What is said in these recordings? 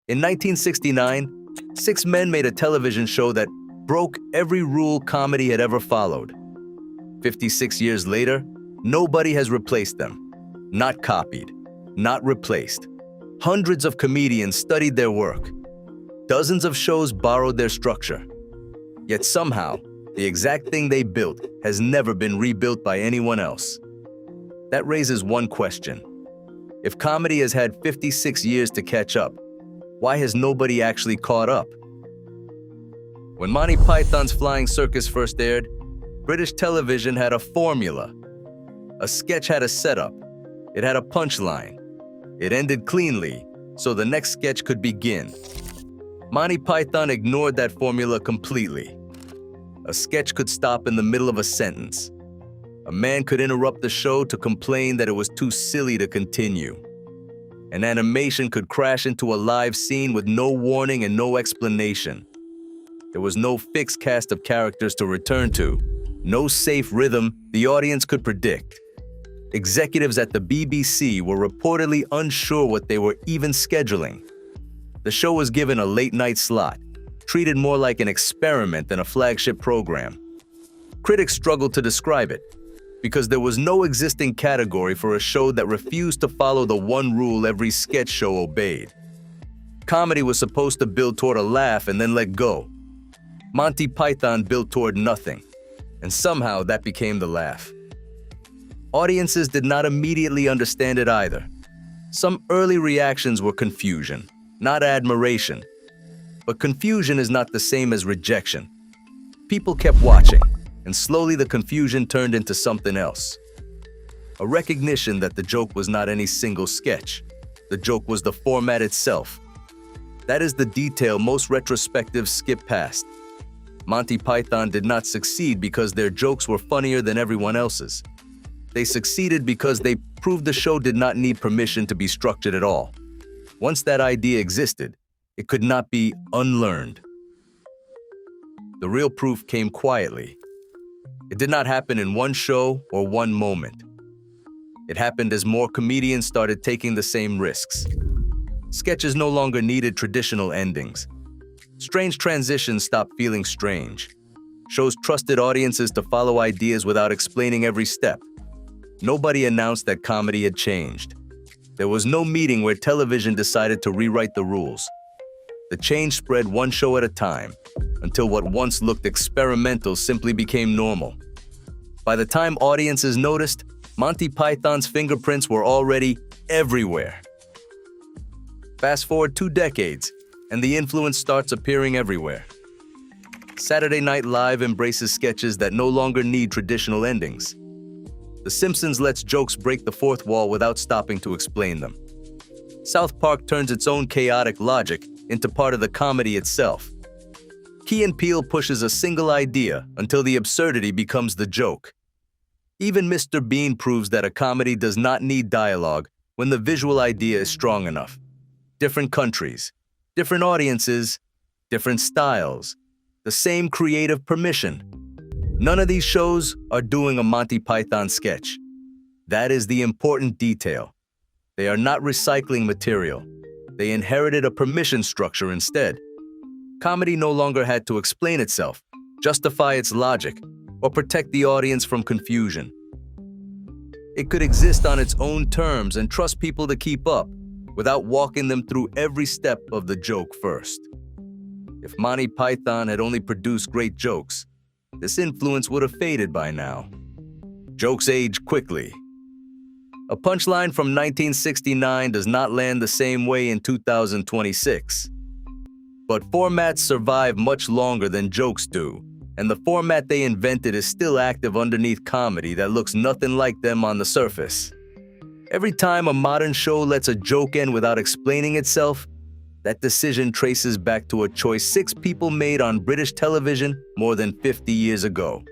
In 1969, six men made a television show that broke every rule comedy had ever followed. 56 years later, nobody has replaced them. Not copied, not replaced. Hundreds of comedians studied their work. Dozens of shows borrowed their structure. Yet somehow, the exact thing they built has never been rebuilt by anyone else. That raises one question. If comedy has had 56 years to catch up, why has nobody actually caught up? When Monty Python's Flying Circus first aired, British television had a formula. A sketch had a setup. It had a punchline. It ended cleanly, so the next sketch could begin. Monty Python ignored that formula completely. A sketch could stop in the middle of a sentence. A man could interrupt the show to complain that it was too silly to continue. An animation could crash into a live scene with no warning and no explanation. There was no fixed cast of characters to return to, no safe rhythm the audience could predict. Executives at the BBC were reportedly unsure what they were even scheduling. The show was given a late-night slot, treated more like an experiment than a flagship program. Critics struggled to describe it, because there was no existing category for a show that refused to follow the one rule every sketch show obeyed. Comedy was supposed to build toward a laugh and then let go. Monty Python built toward nothing, and somehow that became the laugh. Audiences did not immediately understand it either. Some early reactions were confusion, not admiration. But confusion is not the same as rejection. People kept watching, and slowly the confusion turned into something else. A recognition that the joke was not any single sketch. The joke was the format itself. That is the detail most retrospectives skip past. Monty Python did not succeed because their jokes were funnier than everyone else's. They succeeded because they proved the show did not need permission to be structured at all. Once that idea existed, it could not be unlearned. The real proof came quietly. It did not happen in one show or one moment. It happened as more comedians started taking the same risks. Sketches no longer needed traditional endings. Strange transitions stopped feeling strange. Shows trusted audiences to follow ideas without explaining every step. Nobody announced that comedy had changed. There was no meeting where television decided to rewrite the rules. The change spread one show at a time, until what once looked experimental simply became normal. By the time audiences noticed, Monty Python's fingerprints were already everywhere. Fast forward 2 decades, and the influence starts appearing everywhere. Saturday Night Live embraces sketches that no longer need traditional endings. The Simpsons lets jokes break the fourth wall without stopping to explain them. South Park turns its own chaotic logic into part of the comedy itself. Key and Peele pushes a single idea until the absurdity becomes the joke. Even Mr. Bean proves that a comedy does not need dialogue when the visual idea is strong enough. Different countries, different audiences, different styles, the same creative permission. None of these shows are doing a Monty Python sketch. That is the important detail. They are not recycling material. They inherited a permission structure instead. Comedy no longer had to explain itself, justify its logic, or protect the audience from confusion. It could exist on its own terms and trust people to keep up, without walking them through every step of the joke first. If Monty Python had only produced great jokes, this influence would have faded by now. Jokes age quickly. A punchline from 1969 does not land the same way in 2026. But formats survive much longer than jokes do, and the format they invented is still active underneath comedy that looks nothing like them on the surface. Every time a modern show lets a joke end without explaining itself, that decision traces back to a choice 6 people made on British television more than 50 years ago.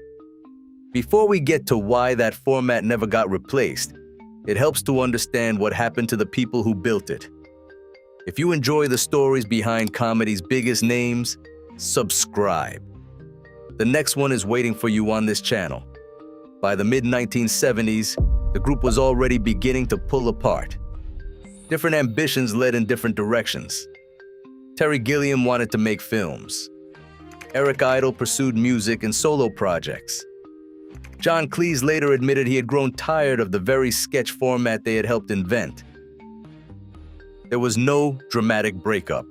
Before we get to why that format never got replaced, it helps to understand what happened to the people who built it. If you enjoy the stories behind comedy's biggest names, subscribe. The next one is waiting for you on this channel. By the mid-1970s, the group was already beginning to pull apart. Different ambitions led in different directions. Terry Gilliam wanted to make films. Eric Idle pursued music and solo projects. John Cleese later admitted he had grown tired of the very sketch format they had helped invent. There was no dramatic breakup,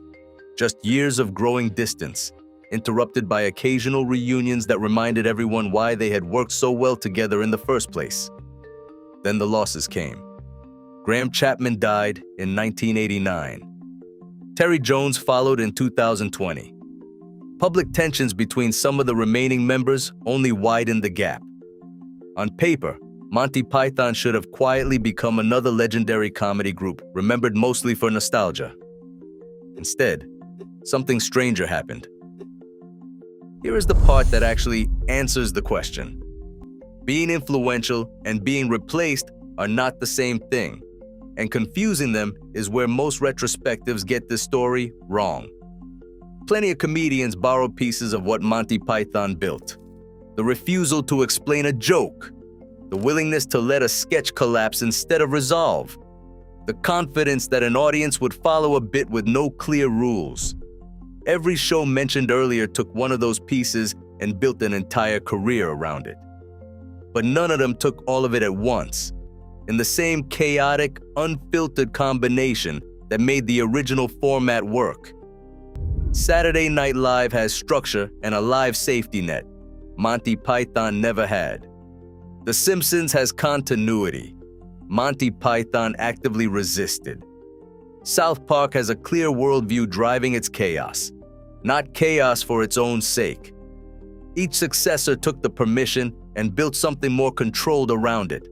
just years of growing distance, interrupted by occasional reunions that reminded everyone why they had worked so well together in the first place. Then the losses came. Graham Chapman died in 1989. Terry Jones followed in 2020. Public tensions between some of the remaining members only widened the gap. On paper, Monty Python should have quietly become another legendary comedy group, remembered mostly for nostalgia. Instead, something stranger happened. Here is the part that actually answers the question. Being influential and being replaced are not the same thing, and confusing them is where most retrospectives get this story wrong. Plenty of comedians borrow pieces of what Monty Python built. The refusal to explain a joke, the willingness to let a sketch collapse instead of resolve, the confidence that an audience would follow a bit with no clear rules. Every show mentioned earlier took one of those pieces and built an entire career around it. But none of them took all of it at once, in the same chaotic, unfiltered combination that made the original format work. Saturday Night Live has structure and a live safety net. Monty Python never had. The Simpsons has continuity. Monty Python actively resisted. South Park has a clear worldview driving its chaos, not chaos for its own sake. Each successor took the permission and built something more controlled around it.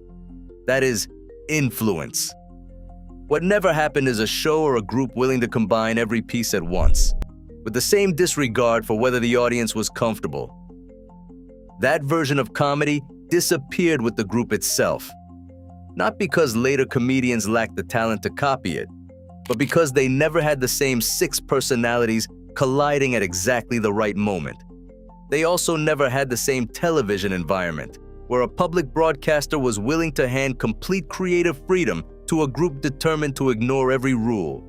That is, influence. What never happened is a show or a group willing to combine every piece at once, with the same disregard for whether the audience was comfortable. That version of comedy disappeared with the group itself. Not because later comedians lacked the talent to copy it, but because they never had the same 6 personalities colliding at exactly the right moment. They also never had the same television environment, where a public broadcaster was willing to hand complete creative freedom to a group determined to ignore every rule.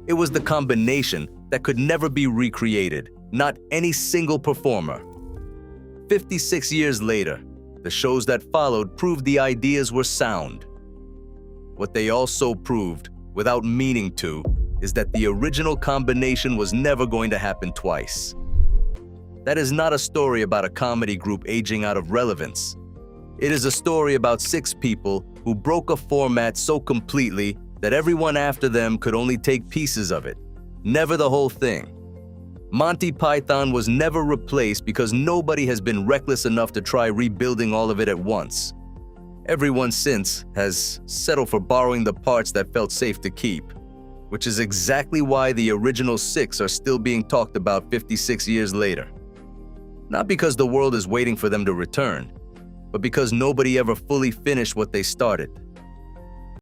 It was the combination that could never be recreated, not any single performer. 56 years later, the shows that followed proved the ideas were sound. What they also proved, without meaning to, is that the original combination was never going to happen twice. That is not a story about a comedy group aging out of relevance. It is a story about 6 people who broke a format so completely that everyone after them could only take pieces of it, never the whole thing. Monty Python was never replaced because nobody has been reckless enough to try rebuilding all of it at once. Everyone since has settled for borrowing the parts that felt safe to keep, which is exactly why the original 6 are still being talked about 56 years later. Not because the world is waiting for them to return, but because nobody ever fully finished what they started.